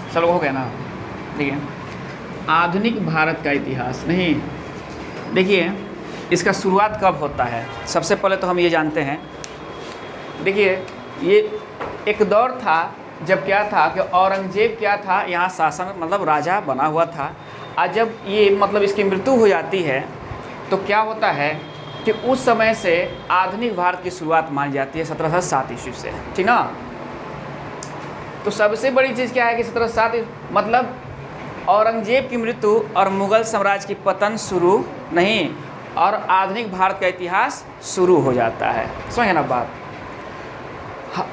सब लोग हो गया ना। देखिए आधुनिक भारत का इतिहास, नहीं देखिए इसका शुरुआत कब होता है। सबसे पहले तो हम ये जानते हैं, देखिए ये एक दौर था जब क्या था कि औरंगजेब क्या था यहाँ शासन मतलब राजा बना हुआ था। और जब ये मतलब इसकी मृत्यु हो जाती है तो क्या होता है कि उस समय से आधुनिक भारत की शुरुआत मानी जाती है 1707 ईस्वी से, ठीक ना। तो सबसे बड़ी चीज़ क्या है कि 1707 मतलब औरंगजेब की मृत्यु और मुग़ल साम्राज्य की पतन शुरू नहीं, और आधुनिक भारत का इतिहास शुरू हो जाता है। समझे ना बात।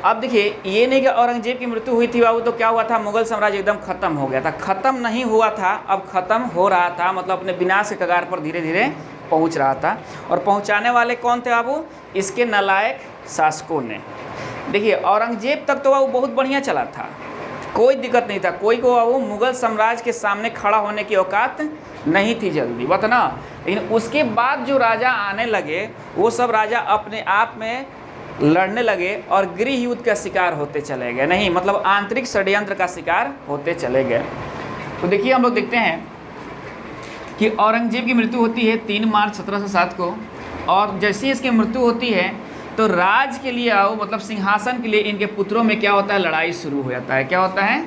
अब देखिए ये नहीं कि औरंगजेब की मृत्यु हुई थी बाबू तो क्या हुआ था, मुग़ल साम्राज्य एकदम ख़त्म हो गया था। ख़त्म नहीं हुआ था, अब ख़त्म हो रहा था, मतलब अपने विनाश के कगार पर धीरे धीरे पहुंच रहा था। और पहुंचाने वाले कौन थे बाबू, इसके नालायक शासकों ने। देखिए औरंगजेब तक तो बाबू बहुत बढ़िया चला था, कोई दिक्कत नहीं था, कोई को बाबू मुग़ल साम्राज्य के सामने खड़ा होने की औकात नहीं थी जल्दी बात ना। लेकिन उसके बाद जो राजा आने लगे वो सब राजा अपने आप में लड़ने लगे और गृह युद्ध का शिकार होते चले गए, नहीं मतलब आंतरिक षड्यंत्र का शिकार होते चले गए। तो देखिए हम लोग देखते हैं कि औरंगजेब की मृत्यु होती है 3 मार्च 1707 को, और जैसे ही इसकी मृत्यु होती है तो राज के लिए आओ मतलब सिंहासन के लिए इनके पुत्रों में क्या होता है, लड़ाई शुरू हो जाता है। क्या होता है,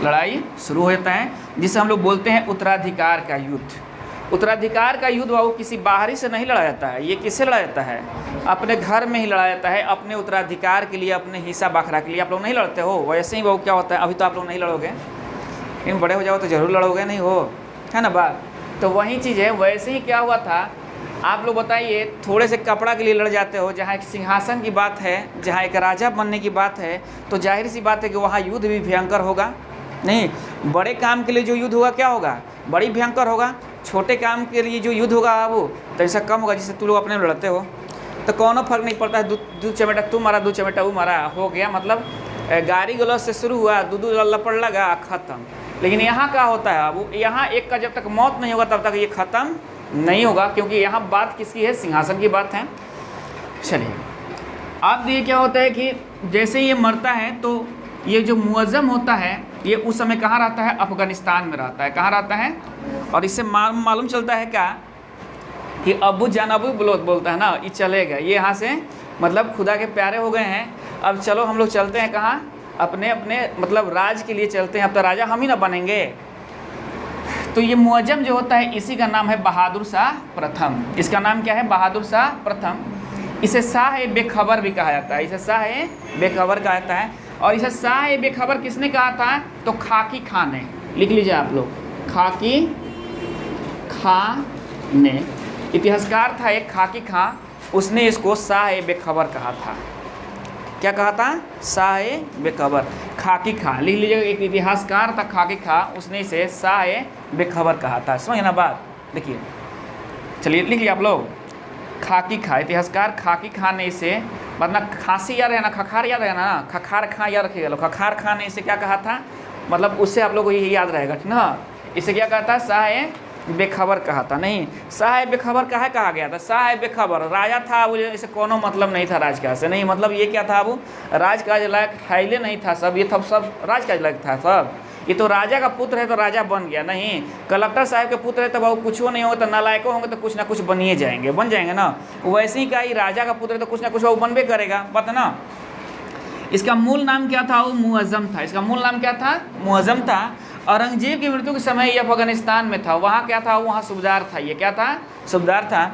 लड़ाई शुरू हो जाता है, जिसे हम लोग बोलते हैं उत्तराधिकार का युद्ध। उत्तराधिकार का युद्ध बाबू किसी बाहरी से नहीं लड़ा जाता है, ये किससे लड़ा जाता है, अपने घर में ही लड़ा जाता है, अपने उत्तराधिकार के लिए, अपने हिस्सा बखरा के लिए। आप लोग नहीं लड़ते हो, वैसे ही बाबू क्या होता है, अभी तो आप लोग नहीं लड़ोगे, लेकिन बड़े हो जाओ तो ज़रूर लड़ोगे, नहीं हो, है ना बात। तो वही चीज़ है, वैसे ही क्या हुआ था, आप लोग बताइए, थोड़े से कपड़ा के लिए लड़ जाते हो, जहाँ एक सिंहासन की बात है, जहाँ एक राजा बनने की बात है, तो जाहिर सी बात है कि वहाँ युद्ध भी भयंकर होगा। नहीं, बड़े काम के लिए जो युद्ध होगा क्या होगा, बड़ी भयंकर होगा। छोटे काम के लिए जो युद्ध होगा वो तो ऐसा कम होगा, जिससे तुम लोग अपने लड़ते हो तो कोनो फर्क नहीं पड़ता है। दूध चमेटा तू मारा, दूध चमेटा वो मारा, हो गया, मतलब गाड़ी गलौज से शुरू हुआ, दूध लपड़ लगा, ख़त्म। लेकिन यहाँ क्या होता है बाबू, यहाँ एक का जब तक मौत नहीं होगा तब तक ये ख़त्म नहीं होगा, क्योंकि यहाँ बात किसकी है, सिंहासन की बात है। चलिए अब ये क्या होता है कि जैसे ये मरता है तो ये जो मुअज़्ज़म होता है ये उस समय कहाँ रहता है, अफ़गानिस्तान में रहता है। कहाँ रहता है, और इससे मालूम चलता है क्या कि अबू जान अबू बोलता है ना, ये चले गए, ये यहाँ से मतलब खुदा के प्यारे हो गए हैं, अब चलो हम लोग चलते हैं कहाँ, अपने अपने मतलब राज के लिए चलते हैं, अब तो राजा हम ही ना बनेंगे। तो ये मुअज़्ज़म जो होता है इसी का नाम है बहादुर शाह प्रथम। इसका नाम क्या है, बहादुर शाह प्रथम। इसे शाह बेखबर भी कहा जाता है, इसे शाह बेखबर कहा जाता है। और इसे शाह बेखबर किसने कहा था, तो खाकी खां ने, लिख लीजिए आप लोग, खाकी खां ने, इतिहासकार था एक खाकी खां, उसने इसको शाह बेखबर कहा था। क्या कहा था, शाह बेखबर, खाकी खां लिख लीजिए, एक इतिहासकार था खाकी खां, उसने इसे शाह बेखबर कहा था। समझ ना बात। देखिए चलिए लिख लिया आप लोग, खाकी खां, इतिहासकार खाकी खां ने इसे, मतलब खांसी याद है ना, खखार याद है ना, खखार खां याद रखिएगा, खखार खां ने इसे क्या कहा था, मतलब उससे आप लोग को यही याद रहेगा, ठीक ना। इसे क्या कहा था, शाह बेखबर कहा था। नहीं, शाह बेखबर कहा गया था, शाह बेखबर राजा था, वो इसे कोनो मतलब नहीं था राजकाज से, नहीं मतलब ये क्या था, वो राजकाज लायक हाइले नहीं था सब, ये सब राजकाज लायक था सब। ये तो राजा का पुत्र है तो राजा बन गया, नहीं कलेक्टर साहब के पुत्र है तो वो कुछ नहीं होगा, तो नालायकों होंगे तो कुछ ना कुछ बनिए जाएंगे, बन जाएंगे ना। वैसे ही का ही राजा का पुत्र है तो कुछ ना कुछ वो बनबे करेगा, बात है ना। इसका मूल नाम क्या था, वो मुअज़्ज़म था, इसका मूल नाम क्या था, मुअज़्ज़म था। औरंगजेब की मृत्यु के समय ये अफगानिस्तान में था, वहाँ क्या था, वहाँ सूबेदार था, ये क्या था, सूबेदार था।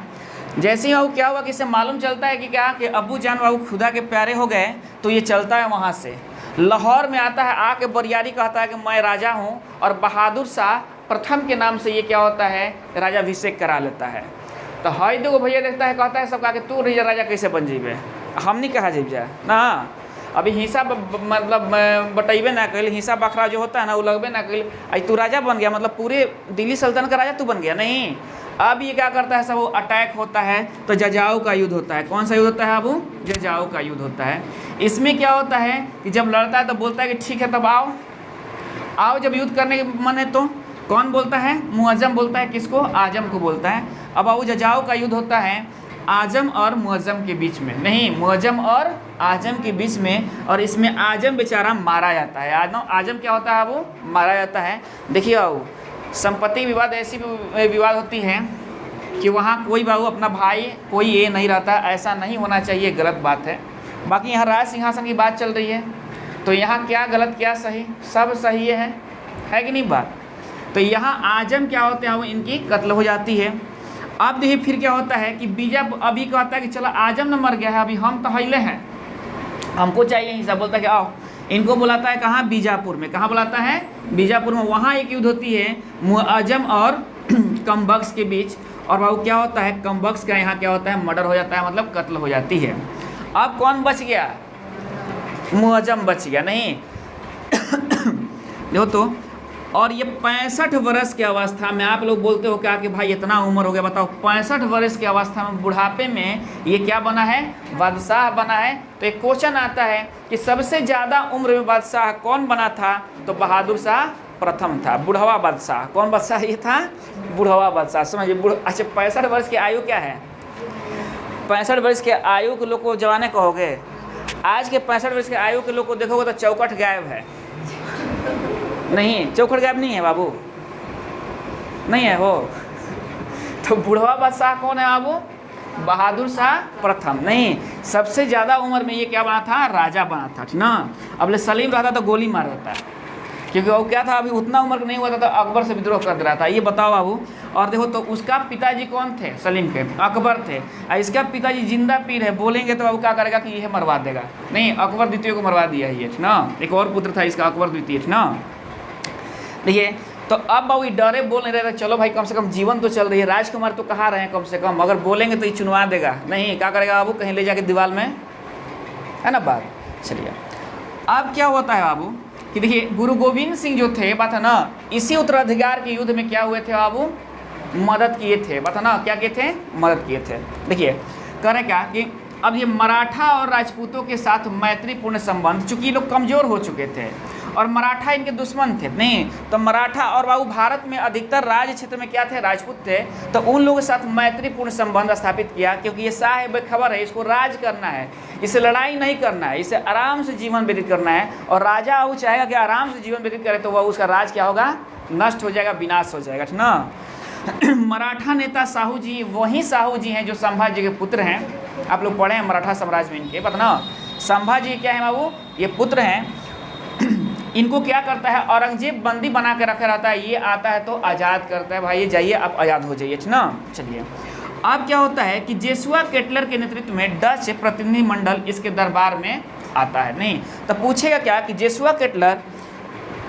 जैसे ही वो क्या हुआ कि इससे मालूम चलता है कि क्या कि अबू जान बाबू खुदा के प्यारे हो गए, तो ये चलता है वहाँ से लाहौर में आता है, आके बरियारी कहता है कि मैं राजा हूँ, और बहादुर शाह प्रथम के नाम से ये क्या होता है, राजाभिषेक करा लेता है। तो हाई दो भैया देखता है, कहता है सब कहा कि तू राजा कैसे बन जीबे, हम नहीं कहा जीब जाए ना, अभी हिस्सा मतलब बटेबे ना कल, हिस्सा बखरा जो होता है ना वो लगबे ना कल, आज तू राजा बन गया, मतलब पूरे दिल्ली सल्तनत का राजा तू बन गया, नहीं। अब ये क्या करता है, सब अटैक होता है, तो जजाओ का युद्ध होता है। कौन सा युद्ध होता है, अब जजाओ का युद्ध होता है। इसमें क्या होता है कि जब लड़ता है तो बोलता है कि ठीक है तब आओ आओ, जब युद्ध करने के मन है तो कौन बोलता है, मुअज़्ज़म बोलता है, किसको, आजम को बोलता है। अब आओ जजाओ का युद्ध होता है, आजम और मुअज्जम के बीच में, नहीं मुअज्जम और आजम के बीच में, और इसमें आजम बेचारा मारा जाता है। आजम क्या होता है, वो मारा जाता है। देखिए बाबू, संपत्ति विवाद ऐसी विवाद होती है कि वहाँ कोई बाबू अपना भाई कोई ये नहीं रहता, ऐसा नहीं होना चाहिए, गलत बात है। बाकी यहाँ राज सिंहासन की बात चल रही है, तो यहाँ क्या गलत क्या सही, सब सही है कि नहीं बात। तो यहाँ आजम क्या होते हैं, वो इनकी कत्ल हो जाती है। अब देखिए फिर क्या होता है कि बीजा अभी कहता है कि चलो आजम न मर गया है, अभी हम तो हिले हैं, हमको चाहिए हिस्सा। बोलता है कि आओ, इनको बुलाता है कहाँ, बीजापुर में। कहाँ बुलाता है, बीजापुर में। वहाँ एक युद्ध होती है मुअज्जम और कमबख्श के बीच, और बाबू क्या होता है, कमबख्श का यहाँ क्या होता है, मर्डर हो जाता है, मतलब कत्ल हो जाती है। अब कौन बच गया, मुअज्जम बच गया, नहीं देखो तो। और ये 65 वर्ष की अवस्था में, आप लोग बोलते हो क्या कि भाई इतना उम्र हो गया, बताओ 65 वर्ष की अवस्था में, बुढ़ापे में ये क्या बना है, बादशाह बना है। तो एक क्वेश्चन आता है कि सबसे ज़्यादा उम्र में बादशाह कौन बना था, तो बहादुर शाह प्रथम था, बुढ़वा बादशाह। कौन बादशाह ये था, बुढ़वा बादशाह, समझिए। अच्छा 65 वर्ष की आयु क्या है, 65 वर्ष के आयु के लोग को जवाने कहोगे, आज के 65 वर्ष के आयु के लोग को देखोगे तो चौकट गायब है, नहीं चौकट गायब नहीं है बाबू, नहीं है वो। तो बुढ़वा बादशाह कौन है बाबू, बहादुर शाह प्रथम। नहीं, सबसे ज़्यादा उम्र में ये क्या बना था, राजा बना था, ठीक ना। अब ले सलीम रहता तो गोली मार देता है, क्योंकि वो क्या था, अभी उतना उम्र नहीं हुआ था तो अकबर से विद्रोह कर दे रहा था। ये बताओ बाबू। और देखो तो उसका पिताजी कौन थे, सलीम के, अकबर थे। और इसका पिताजी जिंदा पीर है, बोलेंगे तो बाबू क्या करेगा कि यह मरवा देगा। नहीं, अकबर द्वितीय को मरवा दिया ये, ठीक ना। एक और पुत्र था इसका, अकबर द्वितीय, ठीक ना। देखिए तो अब बाबू ये डरे बोल नहीं रहे, चलो भाई कम से कम जीवन तो चल रही है, राजकुमार तो कहाँ रहे हैं कम से कम, अगर बोलेंगे तो ये चुनवा देगा। नहीं, क्या करेगा बाबू, कहीं ले जाके दीवार में, है ना बात। चलिए अब क्या होता है बाबू कि देखिए गुरु गोविंद सिंह जो थे, बात है ना, इसी उत्तराधिकार के युद्ध में क्या हुए थे बाबू, मदद किए थे, बात है ना, क्या किए थे, मदद किए थे। देखिए करें क्या कि अब ये मराठा और राजपूतों के साथ मैत्रीपूर्ण संबंध, चूँकि ये लोग कमज़ोर हो चुके थे और मराठा इनके दुश्मन थे, नहीं तो मराठा और बाबू भारत में अधिकतर राज्य क्षेत्र में क्या थे, राजपूत थे। तो उन लोगों के साथ मैत्रीपूर्ण संबंध स्थापित किया, क्योंकि ये शाह बेखबर है, इसको राज करना है, इसे लड़ाई नहीं करना है, इसे आराम से जीवन व्यतीत करना है। और राजा वो चाहेगा कि आराम से जीवन व्यतीत करे तो वह उसका राज क्या होगा, नष्ट हो जाएगा, विनाश हो जाएगा, ठीक ना। मराठा नेता साहू जी वही साहू जी हैं जो संभाजी के पुत्र हैं। आप लोग पढ़े हैं मराठा साम्राज्य में इनके, पता ना। संभाजी क्या है बाबू, ये पुत्र हैं। इनको क्या करता है, औरंगजेब बंदी बना के रखा रहता है, ये आता है तो आज़ाद करता है, भाई ये जाइए आप आज़ाद हो जाइए, ठीक ना। चलिए अब क्या होता है कि जेसुआ केटलर के नेतृत्व में डच प्रतिनिधिमंडल इसके दरबार में आता है। नहीं तो पूछेगा क्या कि जेसुआ केटलर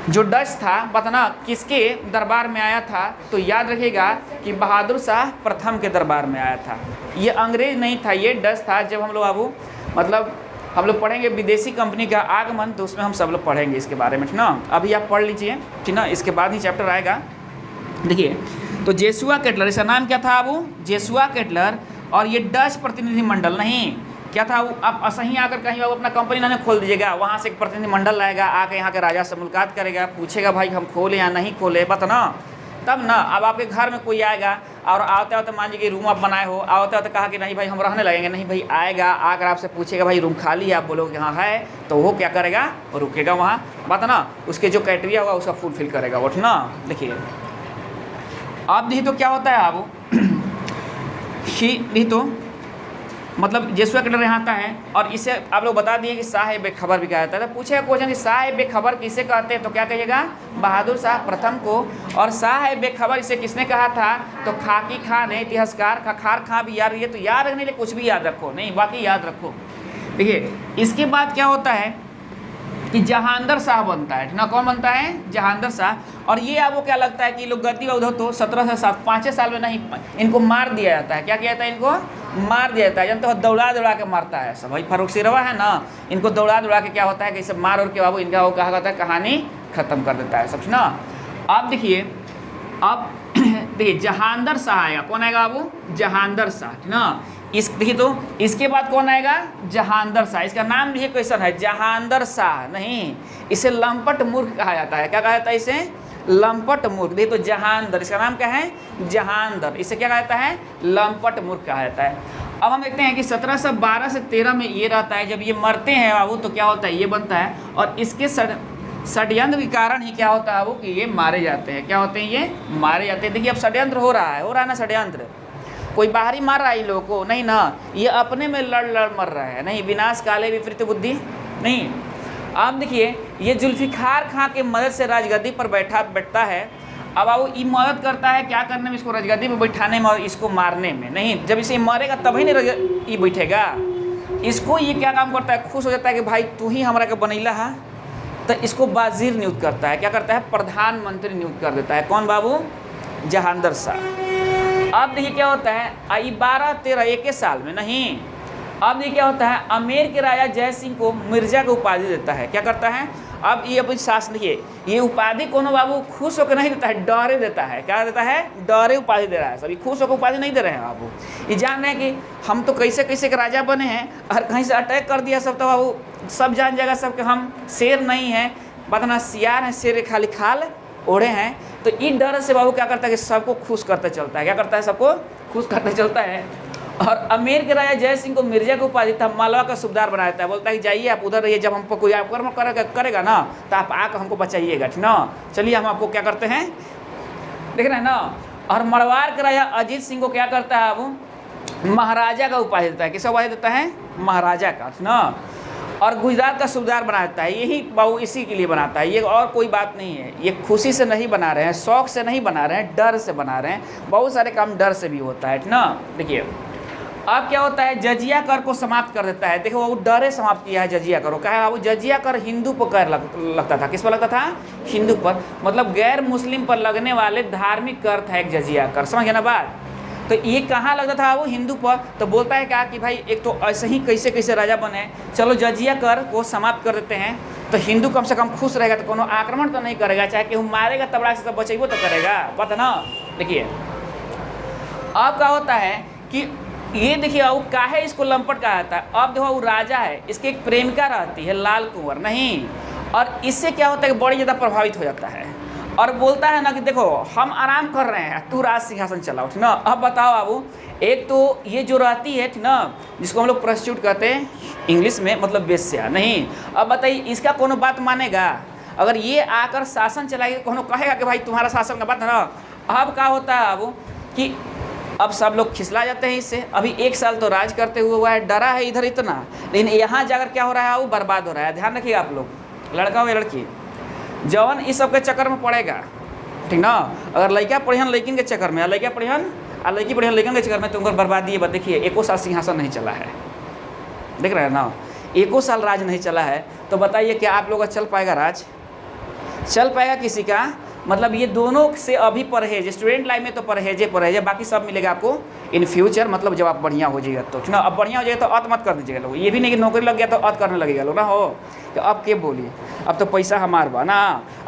जो डच था, बताना किसके दरबार में आया था, तो याद रखिएगा कि बहादुर शाह प्रथम के दरबार में आया था। ये अंग्रेज नहीं था, ये डच था। जब हम लोग बाबू मतलब हम लोग पढ़ेंगे विदेशी कंपनी का आगमन, तो उसमें हम सब लोग पढ़ेंगे इसके बारे में, ठीक ना। अभी आप पढ़ लीजिए, ठीक ना, इसके बाद ही चैप्टर आएगा। देखिए तो जेसुआ केटलर, इसका नाम क्या था बाबू, जेसुआ केटलर। और ये डच प्रतिनिधिमंडल, नहीं क्या था वो, आप असही आकर कहीं बाबू अपना कंपनी ना खोल दीजिएगा, वहाँ से एक प्रतिनिधिमंडल आएगा, आकर यहाँ के राजा से मुलाकात करेगा, पूछेगा भाई हम खोले या नहीं खोले, बता ना। तब ना अब आपके घर में कोई आएगा और आते आते मान लीजिए कि रूम आप बनाए हो, आते आते कहा कि नहीं भाई हम रहने लगेंगे, नहीं भाई आएगा, आकर आपसे पूछेगा भाई रूम खाली है, आप बोलोगे हाँ है, तो वो क्या करेगा, वो रुकेगा वहाँ, बात ना, उसके जो क्राइटेरिया होगा उसका फुलफिल करेगा वो, ठीक ना। देखिए आप देखिए तो क्या होता है बाबू देखिए तो मतलब जेसुआ केटलर यहाँ आता है, और इसे आप लोग बता दिए कि शाह बेखबर भी कहा जाता है। तो पूछेगा क्वेश्चन कि शाह बेखबर किसे कहते हैं, तो क्या कहिएगा, बहादुर शाह प्रथम को। और शाह बेखबर इसे किसने कहा था, तो खाकी खान है, इतिहासकार खार खां भी याद, ये तो याद रखने के लिए कुछ भी याद रखो, नहीं बाकी याद रखो। देखिए इसके बाद क्या होता है कि जहांदर शाह बनता है, ना कौन बनता है, जहांदर शाह। और ये आपको क्या लगता है कि लोग गति उधर तो 17 से 5 साल में नहीं, इनको मार दिया जाता है। क्या किया जाता है, इनको मार दिया जाता है, जानते हो, दौड़ा दौड़ा के मारता है सब। भाई फारूक सिरवा है ना, इनको दौड़ा दौड़ा के क्या होता है कि सब मार और के बाबू इनका वो कहा जाता है कहानी खत्म कर देता है सब, ना। आप देखिए अब देखिए जहांदर शाह आएगा, कौन आएगा बाबू, जहांदर शाह, ठीक ना। इस देखिए तो इसके बाद कौन आएगा, जहांदर शाह। इसका नाम भी क्वेश्चन है, जहांदर शाह, नहीं इसे लंपट मूर्ख कहा जाता है। क्या कहा जाता है इसे, लंपट मूर्ख। देखिए तो जहांदर, इसका नाम क्या है, जहांदर, इसे क्या कहा जाता है, लंपट मूर्ख कहा जाता है। अब हम देखते हैं कि 1712 से 13 में ये रहता है, जब ये मरते हैं बाबू तो क्या होता है, ये बनता है, और इसके षड्यंत्र के कारण ही क्या होता है वो कि ये मारे जाते हैं। क्या होते हैं, ये मारे जाते हैं। देखिए अब षड्यंत्र हो रहा है ना षड्यंत्र, कोई बाहरी मार रहा है इन लोगों को नहीं ना, ये अपने में लड़ लड़ मर रहा है, नहीं विनाश काले विपरीत बुद्धि नहीं। आप देखिए ये जुल्फिकार खां के मदद से राजगद्दी पर बैठता है। अब वो ये मदद करता है क्या करने में, इसको राजगद्दी पर बैठाने में और इसको मारने में। नहीं, जब इसे मरेगा तभी नहीं ये बैठेगा, इसको ये क्या काम करता है, खुश हो जाता है कि भाई तू ही हमारा का बनैला है, तो इसको वजीर नियुक्त करता है। क्या करता है, प्रधानमंत्री नियुक्त कर देता है। कौन बाबू, जहांगीर शाह। अब देखिए क्या होता है, 12-13 एक ही साल में नहीं, अब देखिए क्या होता है, आमेर के राजा जय सिंह को मिर्जा की उपाधि देता है। क्या करता है, अब ये अपनी शासन देखिए, ये उपाधि कोनो बाबू खुश होकर नहीं देता है, डरे देता है। क्या देता है, डरे उपाधि दे रहा है। सभी खुश होकर उपाधि नहीं दे रहे हैं बाबू, ये जान रहे हैं कि हम तो कैसे कैसे के राजा बने हैं, और कहीं से अटैक कर दिया सब तो बाबू सब जान जाएगा सब कि हम शेर नहीं हैं, बतना सियार हैं, शेर खाली खाल ओढ़े हैं। तो इस डर से बाबू क्या करता है कि सबको खुश करते चलता है। क्या करता है, सबको खुश करते चलता है। और आमेर के राजा जय सिंह को मिर्जा की उपाधि था, मालवा का सूबेदार बना देता है। बोलता है कि जाइए आप उधर रहिए, जब हम पर कोई आक्रमण करेगा ना तो आप आकर हमको बचाइएगा, ठीक ना, चलिए हम आपको क्या करते हैं, देख रहे हैं ना। और मरवाड़ के राजा अजीत सिंह को क्या करता है, वो महाराजा का उपाधि देता है। किसका उपाधि देता है, महाराजा का, ठीक ना। और गुजरात का सूबेदार बना देता है। यही बाबू इसी के लिए बनाता है, ये और कोई बात नहीं है। ये खुशी से नहीं बना रहे हैं, शौक से नहीं बना रहे हैं, डर से बना रहे हैं। बहुत सारे काम डर से भी होता है, ठीक ना। देखिए अब क्या होता है, जजिया कर को समाप्त कर देता है। देखो वो डरे समाप्त किया है जजिया कर को। कहा है वो जजिया कर हिंदू पर कर लगता था। किस पर लगता था, हिंदू पर, मतलब गैर मुस्लिम पर लगने वाले धार्मिक कर था एक जजिया कर, समझ गए ना बात। तो ये कहाँ लगता था वो, हिंदू पर। तो बोलता है क्या कि भाई एक तो ऐसे ही कैसे कैसे राजा बने, चलो जजिया कर को समाप्त कर देते हैं, तो हिंदू कम से कम खुश रहेगा, तो कोनो आक्रमण तो नहीं करेगा, चाहे कि हम मारेगा तबड़ा से तो बचेबो तो करेगा, पता ना। देखिए अब क्या होता है कि ये देखिए वो काहे इसको लंपट कहा जाता है। अब देखो वो राजा है, इसकी एक प्रेमिका रहती है लाल कुंवर नहीं, और इससे क्या होता है कि बड़ी ज़्यादा प्रभावित हो जाता है और बोलता है ना कि देखो हम आराम कर रहे हैं, तू राज सिंहासन चलाओ, ठीक ना। अब बताओ बाबू, एक तो ये जो रहती है, ठीक ना, जिसको हम लोग प्रोस्टिट्यूट कहते हैं इंग्लिश में, मतलब वेश्या नहीं। अब बताइए इसका कोनो बात मानेगा, अगर ये आकर शासन चलाएगा कोनो कहेगा कि भाई तुम्हारा शासन का बात है ना। अब क्या होता है बाबू कि अब सब लोग खिसला जाते हैं इससे। अभी 1 साल तो राज करते हुआ है, डरा है इधर इतना, लेकिन यहाँ जाकर क्या हो रहा है, वो बर्बाद हो रहा है। ध्यान रखिएगा आप लोग, लड़का हो या लड़की, जवन इस सब के चक्कर में पड़ेगा, ठीक ना। अगर लड़का पढ़ियन लड़किन के चक्कर में, लड़का पढ़ियन और लड़की पढ़ियन लड़किन के चक्कर में, तो उनका बर्बादी है। देखिए 1 साल सिंहासन नहीं चला है, देख रहे हैं ना, 1 साल राज नहीं चला है। तो बताइए क्या आप लोग का चल पाएगा राज, चल पाएगा किसी का। मतलब ये दोनों से अभी परहेज, स्टूडेंट लाइफ में तो परहेज है, बाकी सब मिलेगा आपको इन फ्यूचर, मतलब जब आप बढ़िया हो जाएगा तो, ठीक ना। अब बढ़िया हो जाएगा तो अत मत कर दीजिएगा लोग, ये भी नहीं कि नौकरी लग गया तो अत करने लगेगा लोग ना हो, तो अब के बोलिए, अब तो पैसा हमार बा ना,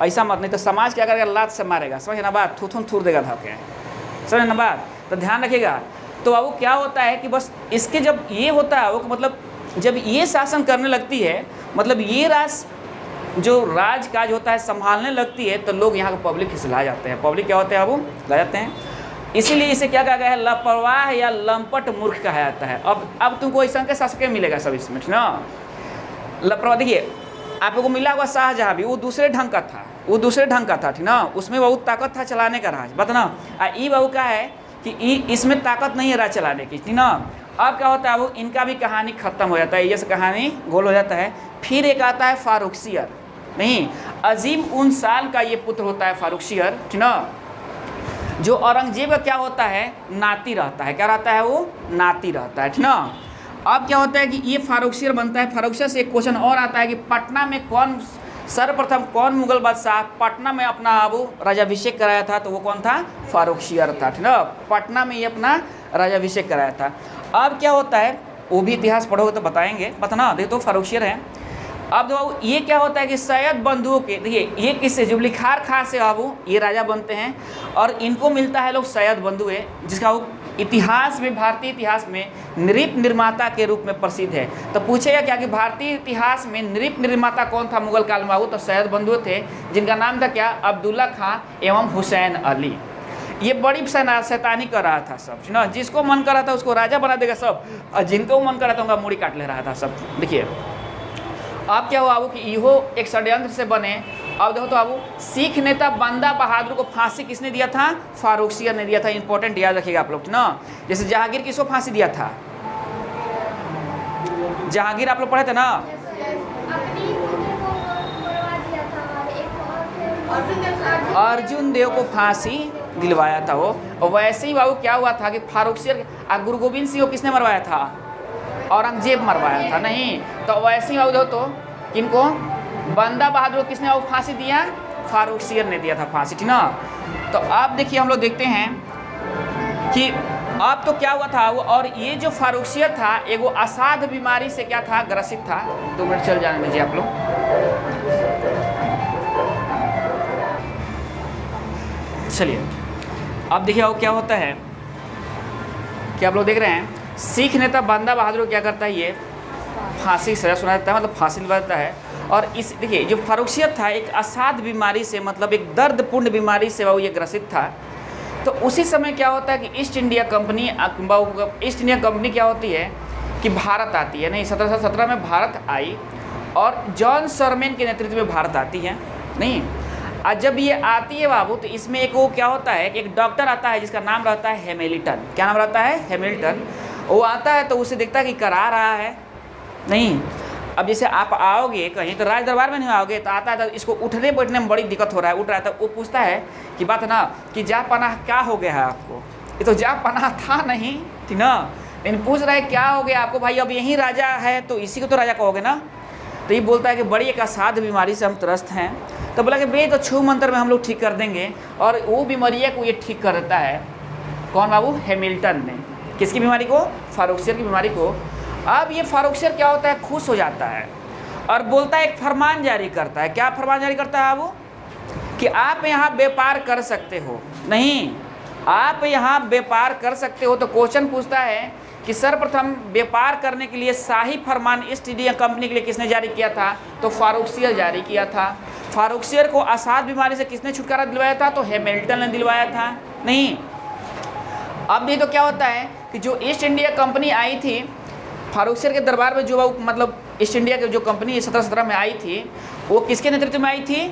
ऐसा मत, नहीं तो समाज क्या करेगा, लात से मारेगा, समझ ना बात, थूथून थूर देगा धके, समझ ना बात। तो ध्यान रखिएगा। तो अब क्या होता है कि बस इसके जब ये होता है वो, मतलब जब ये शासन करने लगती है, मतलब ये जो राज काज होता है संभालने लगती है, तो लोग यहाँ का पब्लिक खिसला जाते हैं। पब्लिक क्या होते हैं वो ला जाते हैं, इसीलिए इसे क्या कहा गया है, लापरवाह या लंपट मूर्ख कहा जाता है। अब तुमको ऐसा के शासक मिलेगा सब इसमें, ठीक ना। लापरवाह देखिए आप लोगों को मिला हुआ शाहजहाँ भी, वो दूसरे ढंग का था, ठीक ना। उसमें बहुत ताकत था चलाने का राज, बता ना। ई बाबू का है कि इसमें ताकत नहीं है राज चलाने की, ठीक ना। अब क्या होता है वो, इनका भी कहानी खत्म हो जाता है, ये कहानी गोल हो जाता है। फिर एक आता है फारुखसियर, नहीं अजीम उन साल का ये पुत्र होता है फारुखसियर, ठीक ना, जो औरंगजेब का क्या होता है, नाती रहता है। क्या रहता है वो, नाती रहता है, ठीक ना। अब क्या होता है कि ये फारुखसियर बनता है। फारुखसियर से एक क्वेश्चन और आता है कि पटना में सर्वप्रथम कौन मुगल बादशाह पटना में अपना वो राजाभिषेक कराया था, तो वो कौन था, फारुखसियर था, ठीक ना। पटना में ये अपना राजाभिषेक कराया था। अब क्या होता है, वो भी इतिहास पढ़ोगे तो बताएंगे, बताना देखो, तो फारुखसियर है। अब देखो ये क्या होता है कि सैयद बंधुओं के, देखिए ये किससे, जुल्फिकार खां से अब ये राजा बनते हैं, और इनको मिलता है लोग सैयद बंधु है, जिसका वो इतिहास में, भारतीय इतिहास में नृप निर्माता के रूप में प्रसिद्ध है। तो पूछेगा क्या कि भारतीय इतिहास में नृप निर्माता कौन था मुगल काल में, तो सैयद बंधु थे, जिनका नाम था क्या, अब्दुल्ला खां एवं हुसैन अली। ये बड़ी शैतानी कर रहा था सब ना, जिसको मन कर रहा था उसको राजा बना देगा सब, और जिनको मन कर रहा था उनका मूड़ी काट ले रहा था सब। देखिए अब क्या हुआ बाबू कि इहो एक षड्यंत्र से बने। अब देखो तो बाबू, सिख नेता बंदा बहादुर को फांसी किसने दिया था? फारुखसियर ने दिया था। इंपॉर्टेंट याद रखिएगा आप लोग ना। जैसे जहांगीर किसको फांसी दिया था? जहांगीर आप लोग पढ़े थे ना, अर्जुन देव को फांसी दिलवाया था वो। और वैसे ही बाबू क्या हुआ था कि फारुखसियर गुरु गोविंद सिंह को किसने मरवाया था? औरंगजेब मरवाया था। नहीं तो वैसे ही बाबू देखो तो किनको? बंदा बहादुर को किसने वो फांसी दिया? फारुखसियर ने दिया था फांसी, ठीक ना। तो अब देखिए हम लोग देखते हैं कि अब तो क्या हुआ था वो, और ये जो फारुखसियर था एगो असाध्य बीमारी से क्या था? ग्रसित था। 2 मिनट चल जाने दीजिए आप लोग। चलिए अब देखिए वो क्या होता है कि आप लोग देख रहे हैं सिख नेता बंदा बहादुर क्या करता है? ये फांसी सजा सुना देता है, मतलब फांसी दिलवा देता है। और इस देखिए जो फारुखसियर था एक असाध्य बीमारी से, मतलब एक दर्दपूर्ण बीमारी से वो ये ग्रसित था। तो उसी समय क्या होता है कि ईस्ट इंडिया कंपनी क्या होती है कि भारत आती है। नहीं 1717 में भारत आई और जॉन शरमैन के नेतृत्व में भारत आती है। नहीं और जब ये आती है बाबू तो इसमें एक वो क्या होता है कि एक डॉक्टर आता है जिसका नाम रहता है हैमिल्टन। क्या नाम रहता है? हैमिल्टन। वो आता है तो उसे देखता है कि करा रहा है। नहीं अब जैसे आप आओगे कहीं तो राज दरबार में नहीं आओगे, तो आता है तो इसको उठने बैठने में बड़ी दिक्कत हो रहा है, उठ रहा है तो वो पूछता है कि बात ना कि जा पनाह क्या हो गया है आपको? ये तो जा पनाह था नहीं, ठीक ना, लेकिन पूछ रहा है क्या हो गया आपको? भाई अब यही राजा है तो इसी को तो राजा कहोगे ना। तो ये बोलता है कि बड़ी एक असाध्य बीमारी से हम त्रस्त हैं। तो बोला कि बे तो छू मंत्र में हम लोग ठीक कर देंगे, और वो बीमारियाँ को ये ठीक कर देता है। कौन बाबू? हैमिल्टन ने। किसकी बीमारी को? फारुखसियर की बीमारी को। अब ये फारुखसियर क्या होता है? खुश हो जाता है और बोलता है, एक फरमान जारी करता है। क्या फरमान जारी करता है वो? कि आप यहाँ व्यापार कर सकते हो। नहीं आप यहाँ व्यापार कर सकते हो। तो क्वेश्चन पूछता है कि सर्वप्रथम व्यापार करने के लिए शाही फरमान ईस्ट इंडिया कंपनी के लिए किसने जारी किया था? तो फारुखसियर जारी किया था। फारुखसियर को असाध्य बीमारी से किसने छुटकारा दिलवाया था? तो हैमिल्टन ने दिलवाया था। नहीं अब नहीं तो क्या होता है कि जो ईस्ट इंडिया कंपनी आई थी फारुखसियर के दरबार में, जो मतलब ईस्ट इंडिया की जो कंपनी 1717 में आई थी वो किसके नेतृत्व में आई थी?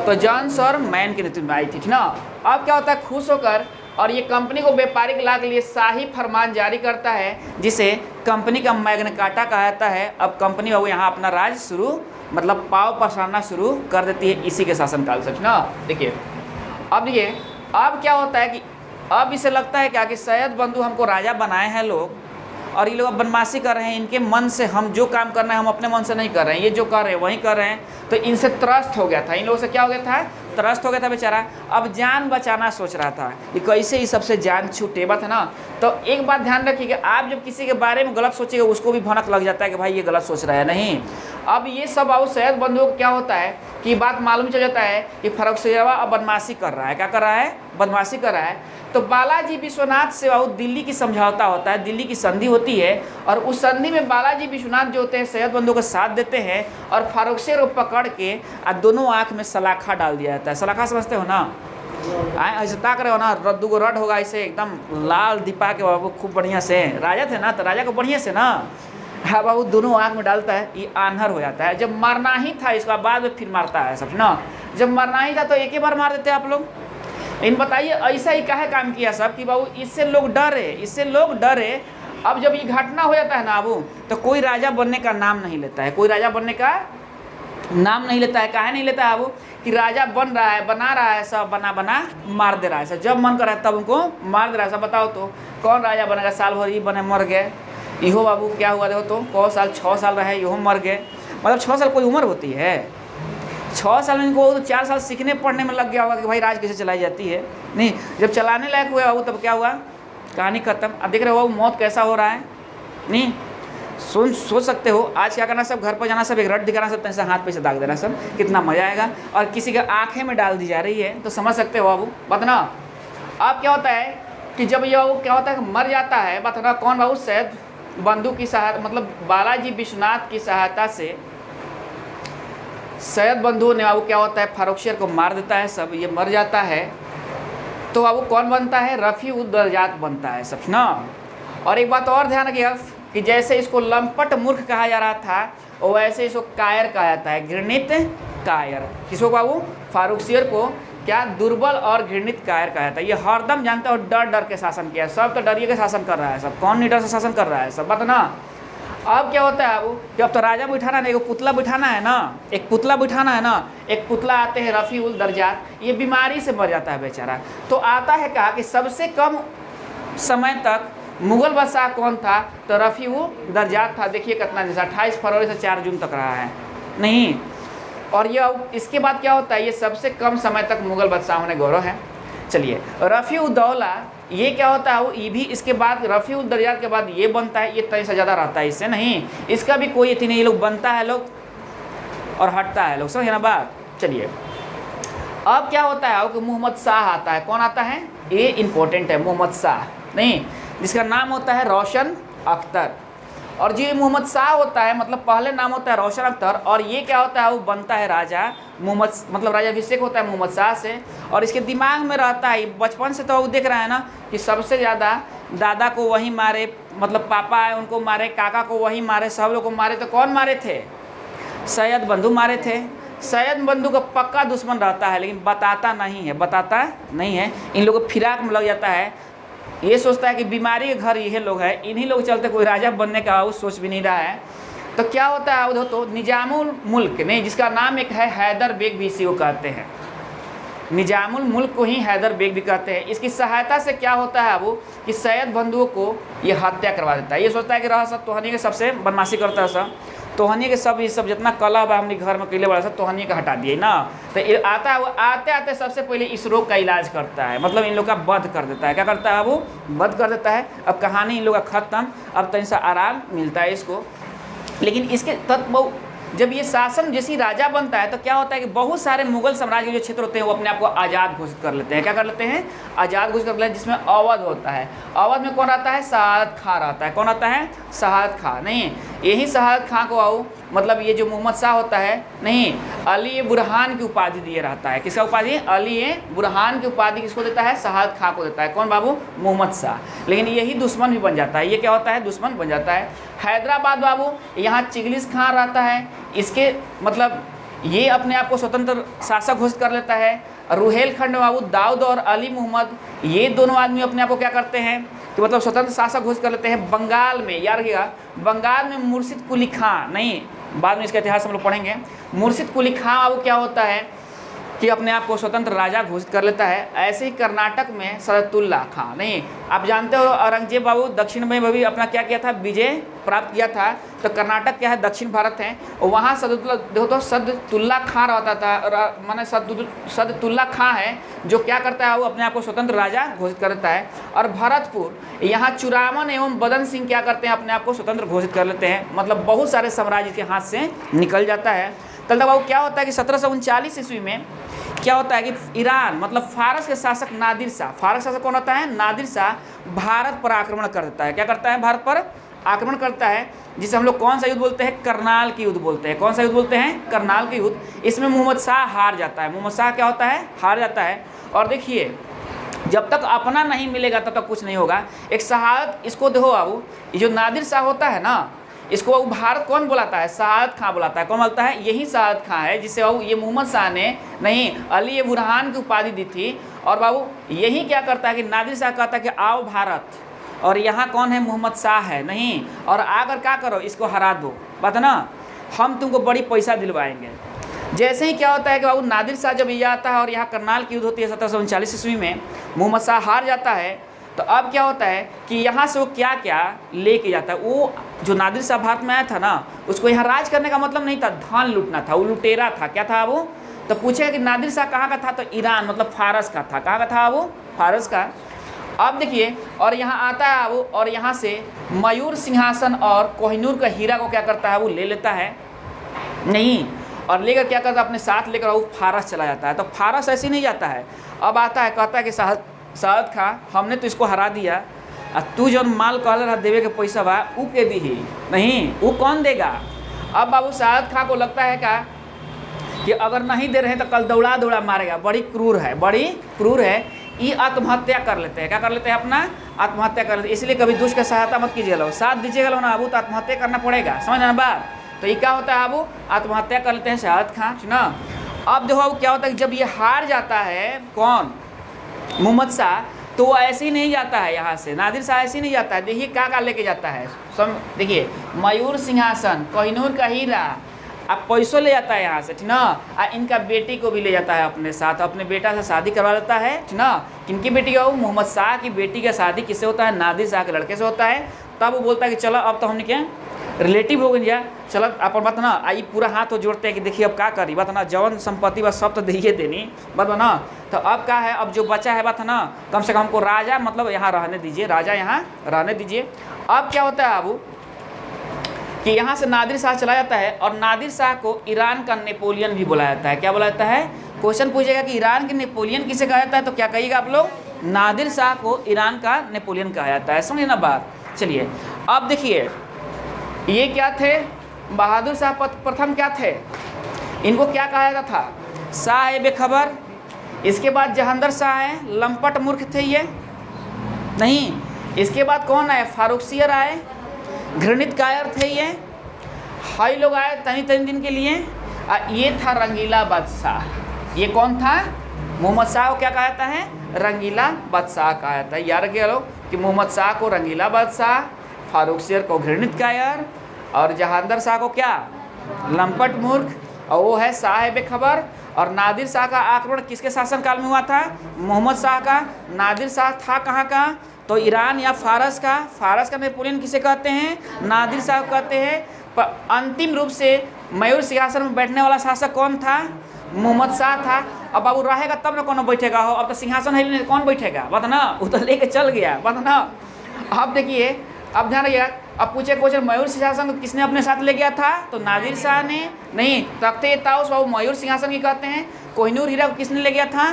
तो जॉन शरमैन के नेतृत्व में आई थी, ठीक ना। अब क्या होता है खुश होकर, और ये कंपनी को व्यापारिक लाभ के लिए शाही फरमान जारी करता है जिसे कंपनी का मैग्ना कार्टा कहा जाता है। अब कंपनी बाबू यहाँ अपना राज शुरू मतलब पाव पसारना शुरू कर देती है इसी के शासनकाल से, ना। देखिए अब क्या होता है कि अब इसे लगता है क्या कि सैयद बंधु हमको राजा बनाए हैं लोग, और ये लोग अब बदमाशी कर रहे हैं। इनके मन से हम जो काम करना है हम अपने मन से नहीं कर रहे हैं, ये जो कर रहे हैं वही कर रहे हैं। तो इनसे त्रस्त हो गया था, इन लोगों से क्या हो गया था? त्रस्त हो गया था बेचारा। अब जान बचाना सोच रहा था कि कैसे इस सबसे जान छूटे, बात है ना। तो एक बात ध्यान रखिए, आप जब किसी के बारे में गलत सोचिएगा उसको भी भनक लग जाता है कि भाई ये गलत सोच रहा है। नहीं अब ये सब आओ सैयद बंधुओं को क्या होता है कि बात मालूम चल जाता है कि फारुखसियर अब बदमाशी कर रहा है। क्या कर रहा है? बदमाशी कर रहा है। तो बालाजी विश्वनाथ से बहुत दिल्ली की समझौता होता है, दिल्ली की संधि होती है, और उस संधि में बालाजी विश्वनाथ जो होते हैं सैयद बंधु का साथ देते हैं, और फारुखसियर को पकड़ के दोनों आँख में सलाखा डाल दिया जाता है। सलाखा समझते हो ना? ऐसे ताक रहे हो ना, रद्दू को रड होगा ऐसे एकदम लाल दीपा के बाबू खूब बढ़िया से। राजा थे ना तो राजा को बढ़िया से ना, हाँ बाबू दोनों आँख में डालता है, ये आन्हर हो जाता है। जब मरना ही था इसका बाद में फिर मारता है सब ना। जब मरना ही था तो एक ही बार मार देते आप लोग। इन बताइए ऐसा ही काहे काम किया सब कि बाबू इससे लोग डरे। अब जब ये घटना हो जाता है ना बाबू तो कोई राजा बनने का नाम नहीं लेता है, कोई राजा बनने का नाम नहीं लेता है। काहे नहीं लेता है बाबू कि राजा बन रहा है, बना रहा है, सब बना मार दे रहा है। सब जब मन कर रहा है तब उनको मार दे रहा है। सब बताओ तो कौन राजा बनेगा? साल भर ही बने मर गए। इहो बाबू क्या हुआ देखो तो, कौ साल 6 साल रहे इहो मर गए। मतलब 6 साल कोई उम्र होती है? 6 साल में इनको 4 साल सीखने पढ़ने में लग गया होगा कि भाई राज कैसे चलाई जाती है। नहीं जब चलाने लायक हुआ बाबू तब क्या हुआ? कहानी खत्म। अब देख रहे हो मौत कैसा हो रहा है। नहीं सोच सकते हो आज क्या करना, सब घर पर जाना, सब एक रट दिखाना, सब ऐसा हाथ पे से दाग देना, सब कितना मज़ा आएगा। और किसी के आँखें में डाल दी जा रही है तो समझ सकते हो बाबू। बात ना अब क्या होता है कि जब ये बाबू क्या होता है कि मर जाता है, बात ना कौन बाबू? सैयद बंधु की सहायता मतलब बालाजी विश्वनाथ की सहायता से सैयद बंधु ने बाबू क्या होता है फारुखसियर को मार देता है। सब ये मर जाता है तो बाबू कौन बनता है? रफ़ी उद दर्जात बनता है सब ना। और एक बात और ध्यान रखिएगा कि जैसे इसको लंपट मूर्ख कहा जा रहा था वैसे इसको कायर कहा जाता है, घृणित कायर। किसको बाबू? फारुखसियर को क्या दुर्बल और घृणित कायर कहा जाता है। ये हरदम जानते हो डर डर के शासन किया, सब तो डरिए के शासन कर रहा है, सब कौन निडर से शासन कर रहा है, सब बात ना। अब क्या होता है अब कि अब तो राजा बिठाना नहीं, एक पुतला बिठाना है ना, एक पुतला बिठाना है ना। एक पुतला आते हैं रफ़ी उल दर्जात, ये बीमारी से मर जाता है बेचारा। तो आता है कहा कि सबसे कम समय तक मुग़ल बादशाह कौन था? तो रफ़ी उल दर्जात था। देखिए कितना जैसा 28 फरवरी से 4 जून तक रहा है नहीं। और ये इसके बाद क्या होता है? ये सबसे कम समय तक मुग़ल बादशाहों ने गौरव है। चलिए रफ़ी उद दौला ये क्या होता है? वो ये भी इसके बाद रफ़ी उल दर्जात के बाद ये बनता है, ये 23 से ज़्यादा रहता है इससे नहीं, इसका भी कोई इतनी नहीं, लोग बनता है लोग और हटता है लोग, समझे ना बात। चलिए अब क्या होता है कि मोहम्मद शाह आता है। कौन आता है? ये इंपॉर्टेंट है, मोहम्मद शाह नहीं, जिसका नाम होता है रोशन अख्तर। और जो मोहम्मद शाह होता है मतलब पहले नाम होता है रोशन अख्तर, और ये क्या होता है? वो बनता है राजा मोहम्मद, मतलब राजाभिषेक होता है मोहम्मद शाह से। और इसके दिमाग में रहता है बचपन से, तो वो देख रहा है ना कि सबसे ज़्यादा दादा को वही मारे, मतलब पापा है उनको मारे, काका को वही मारे, सब लोग को मारे। तो कौन मारे थे? सैयद बंधु मारे थे। सैयद बंधु का पक्का दुश्मन रहता है लेकिन बताता नहीं है। इन लोगों को फिराक में लग जाता है, ये सोचता है कि बीमारी के घर यही लोग हैं, इन्हीं लोग चलते कोई राजा बनने का वो सोच भी नहीं रहा है। तो क्या होता है उधर तो निजामुल मुल्क नहीं, जिसका नाम एक है हैदर बेग भी इसी को कहते हैं, निजामुल मुल्क को ही हैदर बेग भी कहते हैं। इसकी सहायता से क्या होता है वो कि सैयद बंधुओं को ये हत्या करवा देता है। ये सोचता है कि रहा सब तोहनी के सबसे बदमाशी करता है, सब तोहनी के सब ये सब जितना कला बा हमने घर में कैले बड़ा सब तोहनी का हटा दिए ना। तो ये आता है, वो आते आते सबसे पहले इस रोग का इलाज करता है, मतलब इन लोग का वध कर देता है। क्या करता है? वो वध कर देता है। अब कहानी इन लोग का ख़त्म, अब तनिक सा आराम मिलता है इसको। लेकिन इसके तत्व जब ये शासन जैसी राजा बनता है तो क्या होता है कि बहुत सारे मुगल साम्राज्य के जो क्षेत्र होते हैं वो अपने आप को आज़ाद घोषित कर लेते हैं। क्या कर लेते हैं? आज़ाद घोषित कर लेते हैं, जिसमें अवध होता है। अवध में कौन आता है? सआदत खां रहता है। कौन आता है? सआदत खां नहीं, यही सआदत खां को आओ मतलब ये जो मोहम्मद शाह होता है नहीं, अली बुरहान की उपाधि दिए रहता है। किसका उपाधि? अली बुरहान की उपाधि किसको देता है? सआदत खां को देता है। कौन बाबू? मोहम्मद शाह। लेकिन यही दुश्मन भी बन जाता है। ये क्या होता है? दुश्मन बन जाता है। हैदराबाद बाबू, यहाँ चिंग्लिस खान रहता है, इसके मतलब ये अपने आप को स्वतंत्र शासक घोषित कर लेता है। रुहेलखंड में बाबू दाऊद और अली मोहम्मद, ये दोनों आदमी अपने आप को क्या करते हैं कि मतलब स्वतंत्र शासक घोषित कर लेते हैं। बंगाल में याद रखिएगा, बंगाल में मुर्शिद कुली खां नहीं, बाद में इसका इतिहास हम लोग पढ़ेंगे। मुर्शिद कुली खां बाबू क्या होता है कि अपने आप को स्वतंत्र राजा घोषित कर लेता है। ऐसे ही कर्नाटक में सदतुल्ला खां नहीं, आप जानते हो औरंगजेब बाबू दक्षिण में भी अपना क्या किया था? विजय प्राप्त किया था। तो कर्नाटक क्या है? दक्षिण भारत है। और वहाँ सदतुल्ला देखो तो सदतुल्ला खां रहता था, माने सदतुल्ला खां है जो क्या करता है? वो अपने आप को स्वतंत्र राजा घोषित कर लेता है। और भरतपुर यहाँ चुरामन एवं बदन सिंह क्या करते हैं? अपने आप को स्वतंत्र घोषित कर लेते हैं। मतलब बहुत सारे साम्राज्य के हाथ से निकल जाता है। तब बाबू क्या होता है कि 1739 ईस्वी में क्या होता है कि ईरान मतलब फारस के शासक नादिर शाह, फारस शासक कौन होता है? नादिर शाह, भारत पर आक्रमण कर देता है। क्या करता है? भारत पर आक्रमण करता है, जिसे हम लोग कौन सा युद्ध बोलते हैं? करनाल की युद्ध बोलते हैं। कौन सा युद्ध बोलते हैं? करनाल की युद्ध। इसमें मोहम्मद शाह हार जाता है। मोहम्मद शाह क्या होता है? हार जाता है। और देखिए जब तक अपना नहीं मिलेगा तब तक कुछ नहीं होगा। एक शहादत इसको देखो बाबू, ये जो नादिर शाह होता है ना, इसको भारत कौन बुलाता है? सआदत खां बुलाता है। कौन बोलता है? यही सआदत खां है जिसे बाबू ये मोहम्मद शाह ने नहीं अली बुरहान की उपाधि दी थी। और बाबू यही क्या करता है कि नादिर शाह कहता है कि आओ भारत, और यहाँ कौन है? मोहम्मद शाह है नहीं, और आकर क्या करो? इसको हरा दो, बात ना, हम तुमको बड़ी पैसा दिलवाएंगे। जैसे ही क्या होता है कि बाबू नादिर शाह जब ये आता है और यहाँ करनाल की युद्ध होती है 1739 ईस्वी में, मोहम्मद शाह हार जाता है। तो अब क्या होता है कि यहाँ से वो क्या क्या लेके जाता है? वो जो नादिर शाह भारत में आया था ना, उसको यहाँ राज करने का मतलब नहीं था धन लूटना था, वो लुटेरा था। क्या था वो? तो पूछेगा कि नादिर शाह कहाँ का था? तो ईरान मतलब फारस का था। कहाँ का था वो? फारस का। अब देखिए, और यहाँ आता है वो, और यहाँ से मयूर सिंहासन और कोहिनूर का हीरा को क्या करता है? वो ले लेता है नहीं, और लेकर क्या करता है? अपने साथ लेकर वो फारस चला जाता है। तो फारस ऐसे नहीं जाता है, अब आता है कहता है कि सआदत खां हमने तो इसको हरा दिया, और तू जो माल कहल रहा देवे के पैसा बा ऊ के दी ही नहीं, वो कौन देगा? अब बाबू सआदत खां को लगता है क्या कि अगर नहीं दे रहे तो कल दौड़ा दौड़ा मारेगा। बड़ी क्रूर है ये आत्महत्या कर लेते हैं। क्या कर लेते हैं? अपना आत्महत्या कर लेते हैं। इसलिए कभी दुष्ट का सहायता मत कीजिएगा लोग, साथ दीजिएगा लोग ना अबू, तो आत्महत्या करना पड़ेगा, समझ ना बात। तो ये क्या होता है, अबू आत्महत्या कर लेते हैं शहादत खां ना। अब देखो अब क्या होता है, जब ये हार जाता है कौन, मोहम्मद शाह, तो वो ऐसे ही नहीं जाता है यहाँ से, नादिर शाह ऐसे ही नहीं जाता है। देखिए क्या लेके जाता है, देखिए मयूर सिंहासन, कोहिनूर का हीरा, अब पैसों ले जाता है यहाँ से, ठीक ना। और इनका बेटी को भी ले जाता है अपने साथ, अपने बेटा से शादी करवा लेता है, ठीक ना। किनकी बेटी का? वो मोहम्मद शाह की बेटी का शादी किससे होता है? नादिर शाह के लड़के से होता है। तब वो बोलता है कि चलो अब तो हमने क्या रिलेटिव हो गई, चलो अपन बात ना आई पूरा हाथ तो जोड़ते हैं कि देखिए अब क्या करी, बात ना जवन संपत्ति बस सब तो दे देनी, बात ना। तो अब क्या है, अब जो बचा है बात ना, कम से कम हमको राजा मतलब यहाँ रहने दीजिए, राजा यहाँ रहने दीजिए। अब क्या होता है अब कि यहाँ से नादिर शाह चला जाता है, और नादिर शाह को ईरान का नेपोलियन भी बोला जाता है। क्या बोला जाता है? क्वेश्चन पूछेगा कि ईरान के नेपोलियन किसे कहा जाता है, तो क्या कहिएगा आप लोग? नादिर शाह को ईरान का नेपोलियन कहा जाता है, समझिए ना बात। चलिए अब देखिए ये क्या थे, बहादुर शाह प्रथम क्या थे, इनको क्या कहा जाता था? शाह बेखबर। इसके बाद जहांगीर शाह है, लंपट मूर्ख थे ये नहीं। इसके बाद कौन आए? फारुखसियर आए, घृणित कायर थे ये। हाई लोग आए तनी दिन के लिए। ये था रंगीला बादशाह। ये कौन था? मोहम्मद शाह को क्या कहा जाता है? रंगीला बादशाह कहा जाता है। याद रखिए लोग कि मोहम्मद शाह को रंगीला बादशाह, फारुखसियर को घृणित कायर, और जहांगीर शाह को क्या? लंपट मूर्ख, और वो है शाह बेखबर। और नादिर शाह का आक्रमण किसके शासनकाल में हुआ था? मोहम्मद शाह का। नादिर शाह था कहाँ का? तो ईरान या फारस का। फारस का नेपोलियन किसे कहते हैं? नादिर शाह को कहते हैं। पर अंतिम रूप से मयूर सिंहासन में बैठने वाला शासक कौन था? मोहम्मद शाह था। अब बाबू रहेगा तब ना कौन बैठेगा हो, अब तो सिंहासन है, कौन बैठेगा, बात ना, वो तो लेके चल गया, बात ना। अब देखिए, अब ध्यान रखिएगा, अब पूछे क्वेश्चन मयूर सिंहासन को किसने अपने साथ ले गया था? तो नादिर शाह ने नहीं। तख्ते ताउस बाबू मयूर सिंहासन की कहते हैं। कोहिनूर हीरा को किसने ले गया था?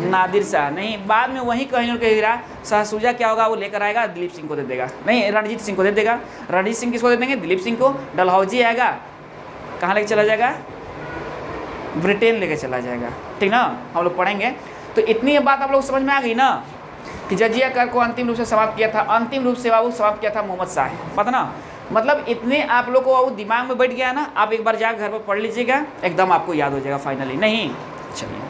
नादिर शाह नहीं। बाद में वही कोहिनूर का हीरा शाहशुजा क्या होगा, वो लेकर आएगा, दिलीप सिंह को दे देगा, नहीं रणजीत सिंह को दे देगा। रणजीत सिंह किसको दे देंगे? दिलीप सिंह को। डलहौजी आएगा, कहाँ लेके चला जाएगा? ब्रिटेन लेके चला जाएगा, ठीक ना, हम लोग पढ़ेंगे। तो इतनी बात आप लोग समझ में आ गई ना कि जजिया कर को अंतिम रूप से समाप्त किया था, अंतिम रूप से वो समाप्त किया था मोहम्मद शाह, पता ना। मतलब इतने आप लोग को वो दिमाग में बैठ गया ना, आप एक बार जाकर घर पर पढ़ लीजिएगा, एकदम आपको याद हो जाएगा फाइनली। नहीं, चलिए।